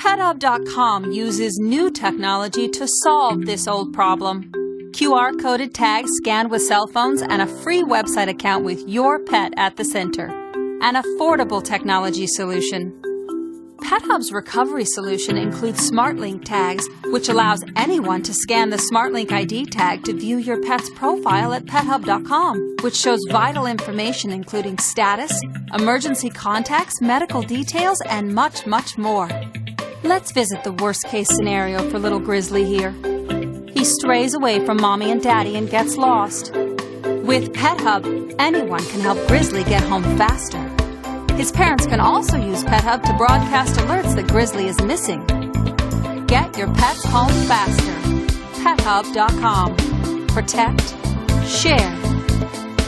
PetHub.com uses new technology to solve this old problem. QR-coded tags scanned with cell phones and a free website account with your pet at the center. An affordable technology solution. PetHub's recovery solution includes SmartLink tags, which allows anyone to scan the SmartLink ID tag to view your pet's profile at PetHub.com, which shows vital information including status, emergency contacts, medical details, and much, much more. Let's visit the worst-case scenario for little Grizzly here. He strays away from Mommy and Daddy and gets lost. With PetHub, anyone can help Grizzly get home faster. His parents can also use PetHub to broadcast alerts that Grizzly is missing. Get your pets home faster. PetHub.com. Protect, share,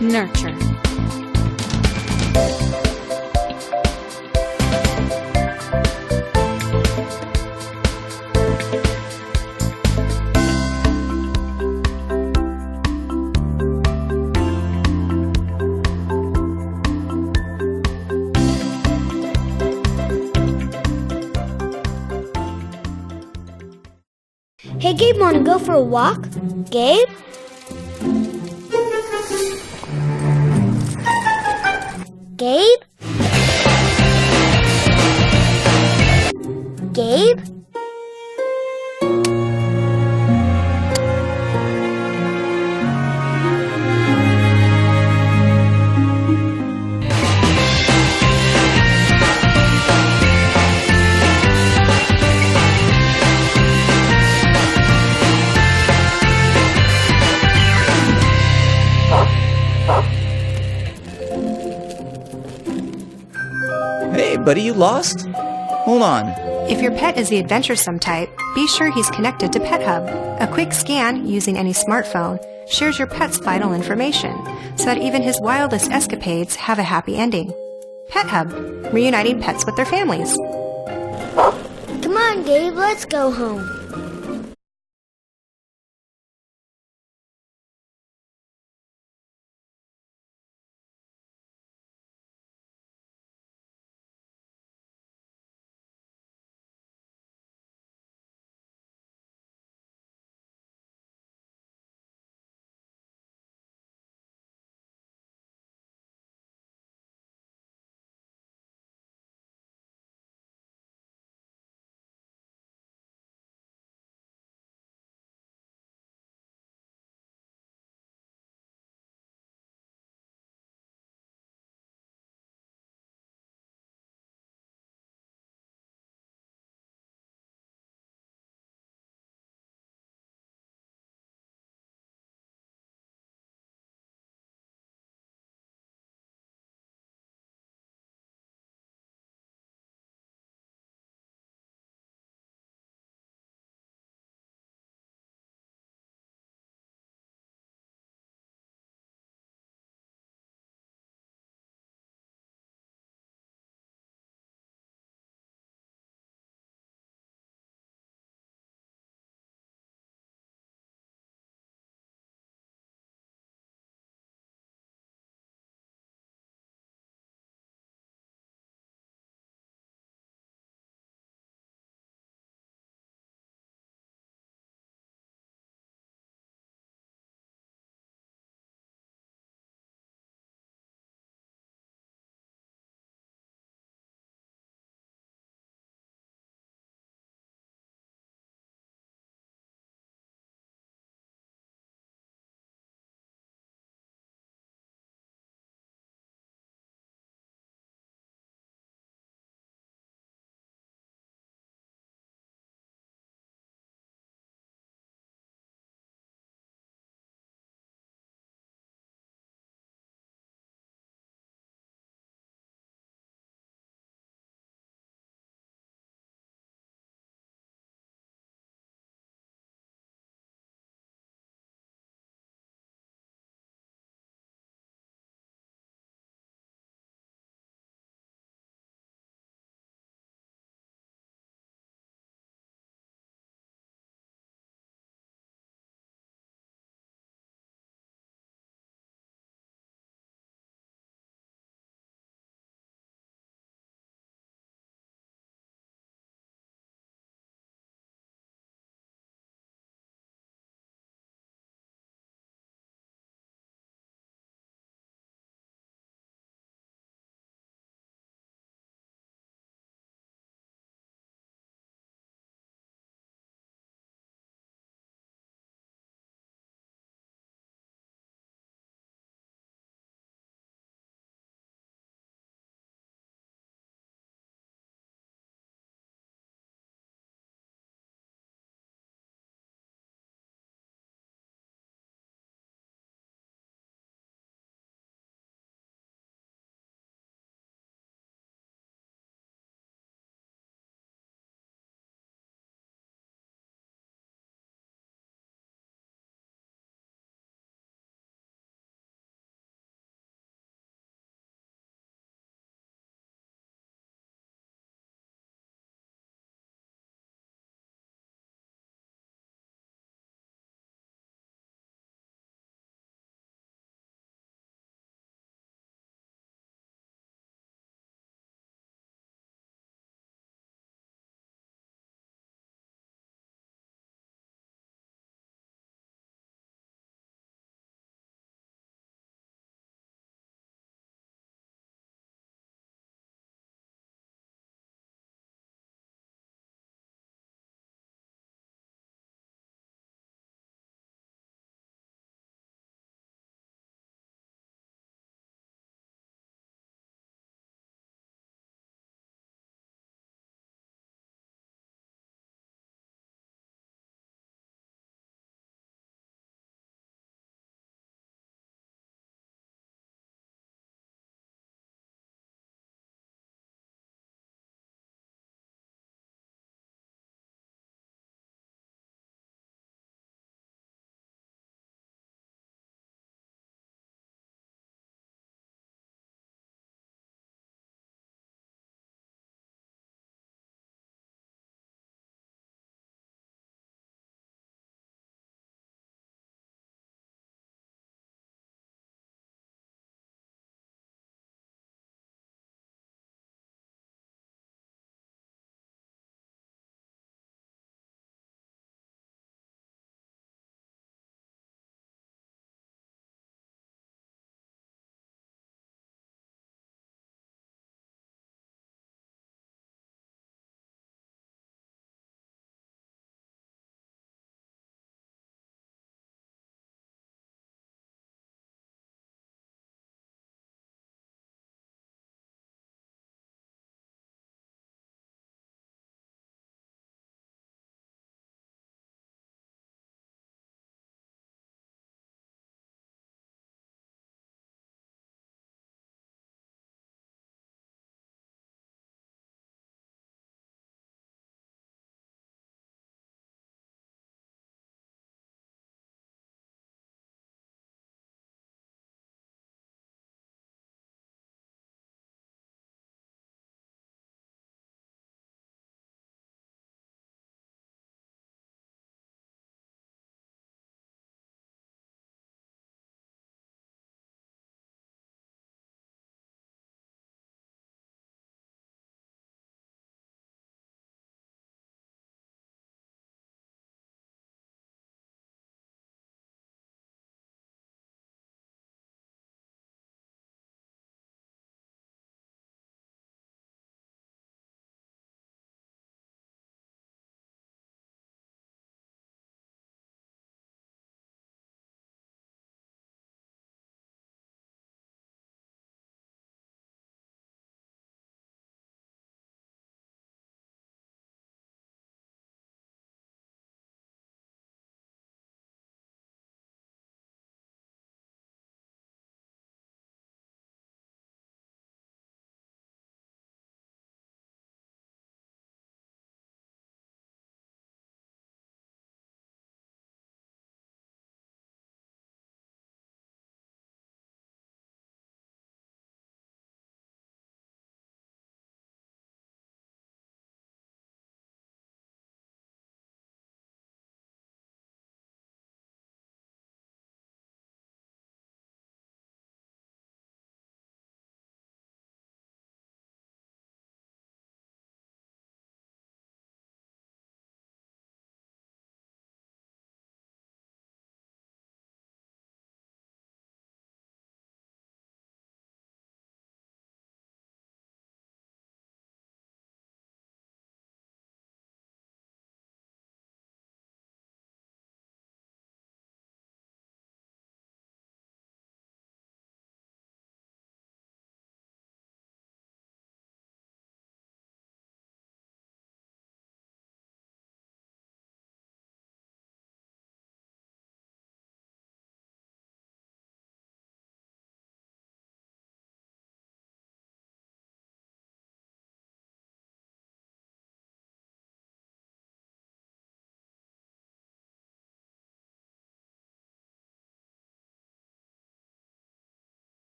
nurture. Hey, Gabe, wanna go for a walk? Gabe? Gabe? Gabe? Hey, buddy, you lost? Hold on. If your pet is the adventuresome type, be sure he's connected to PetHub. A quick scan using any smartphone shares your pet's vital information so that even his wildest escapades have a happy ending. PetHub, reuniting pets with their families. Come on, Gabe, let's go home.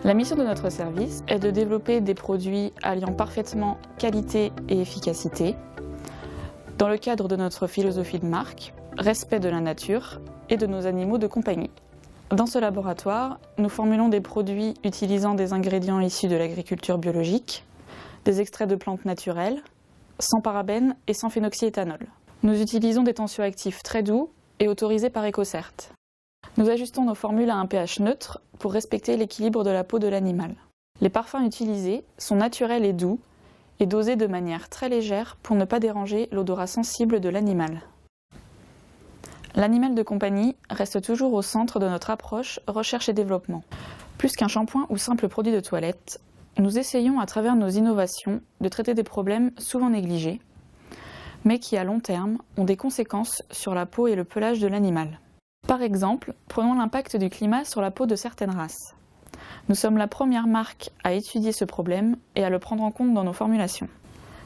La mission de notre service est de développer des produits alliant parfaitement qualité et efficacité, dans le cadre de notre philosophie de marque, respect de la nature et de nos animaux de compagnie. Dans ce laboratoire, nous formulons des produits utilisant des ingrédients issus de l'agriculture biologique, des extraits de plantes naturelles, sans parabènes et sans phénoxyéthanol. Nous utilisons des tensioactifs très doux et autorisés par EcoCert. Nous ajustons nos formules à un pH neutre pour respecter l'équilibre de la peau de l'animal. Les parfums utilisés sont naturels et doux et dosés de manière très légère pour ne pas déranger l'odorat sensible de l'animal. L'animal de compagnie reste toujours au centre de notre approche recherche et développement. Plus qu'un shampoing ou simple produit de toilette, nous essayons à travers nos innovations de traiter des problèmes souvent négligés, mais qui à long terme ont des conséquences sur la peau et le pelage de l'animal. Par exemple, prenons l'impact du climat sur la peau de certaines races. Nous sommes la première marque à étudier ce problème et à le prendre en compte dans nos formulations.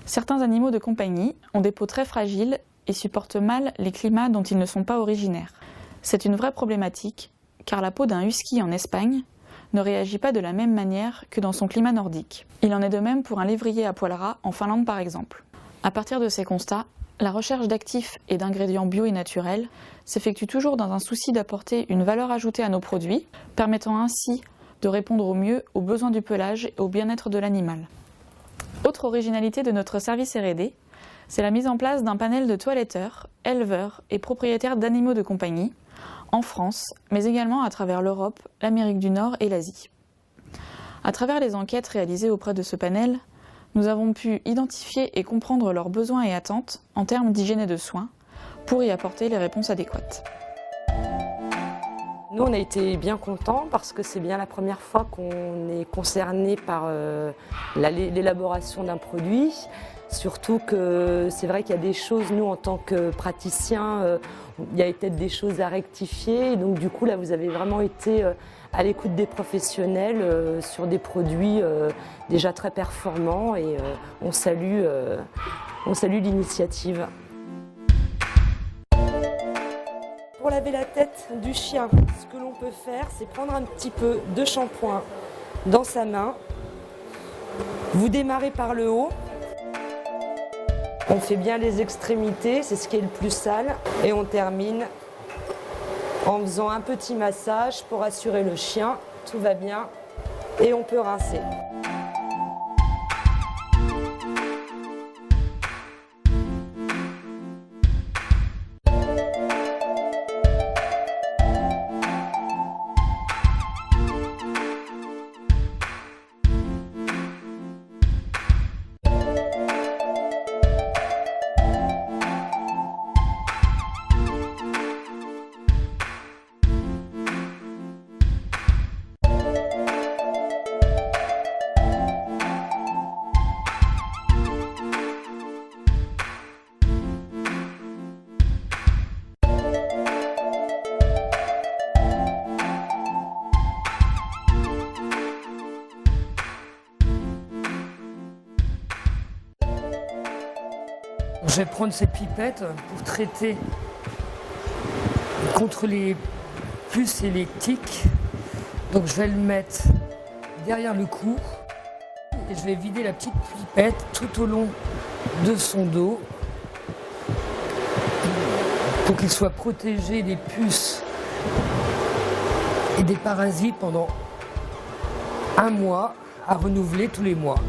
Certains animaux de compagnie ont des peaux très fragiles et supportent mal les climats dont ils ne sont pas originaires. C'est une vraie problématique, car la peau d'un husky en Espagne ne réagit pas de la même manière que dans son climat nordique. Il en est de même pour un lévrier à poil ras en Finlande par exemple. À partir de ces constats, la recherche d'actifs et d'ingrédients bio et naturels s'effectue toujours dans un souci d'apporter une valeur ajoutée à nos produits, permettant ainsi de répondre au mieux aux besoins du pelage et au bien-être de l'animal. Autre originalité de notre service R&D, c'est la mise en place d'un panel de toiletteurs, éleveurs et propriétaires d'animaux de compagnie, en France, mais également à travers l'Europe, l'Amérique du Nord et l'Asie. À travers les enquêtes réalisées auprès de ce panel, nous avons pu identifier et comprendre leurs besoins et attentes en termes d'hygiène et de soins pour y apporter les réponses adéquates. Nous, on a été bien contents parce que c'est bien la première fois qu'on est concerné par l'élaboration d'un produit. Surtout que c'est vrai qu'il y a des choses, nous en tant que praticiens, il y a peut-être des choses à rectifier. Donc du coup là vous avez vraiment été à l'écoute des professionnels sur des produits déjà très performants et on salue l'initiative. Pour laver la tête du chien, ce que l'on peut faire, c'est prendre un petit peu de shampoing dans sa main. Vous démarrez par le haut. On fait bien les extrémités, c'est ce qui est le plus sale. Et on termine en faisant un petit massage pour assurer le chien. Tout va bien et on peut rincer. Je vais prendre cette pipette pour traiter contre les puces et les tiques. Donc je vais le mettre derrière le cou et je vais vider la petite pipette tout au long de son dos pour qu'il soit protégé des puces et des parasites pendant un mois, à renouveler tous les mois.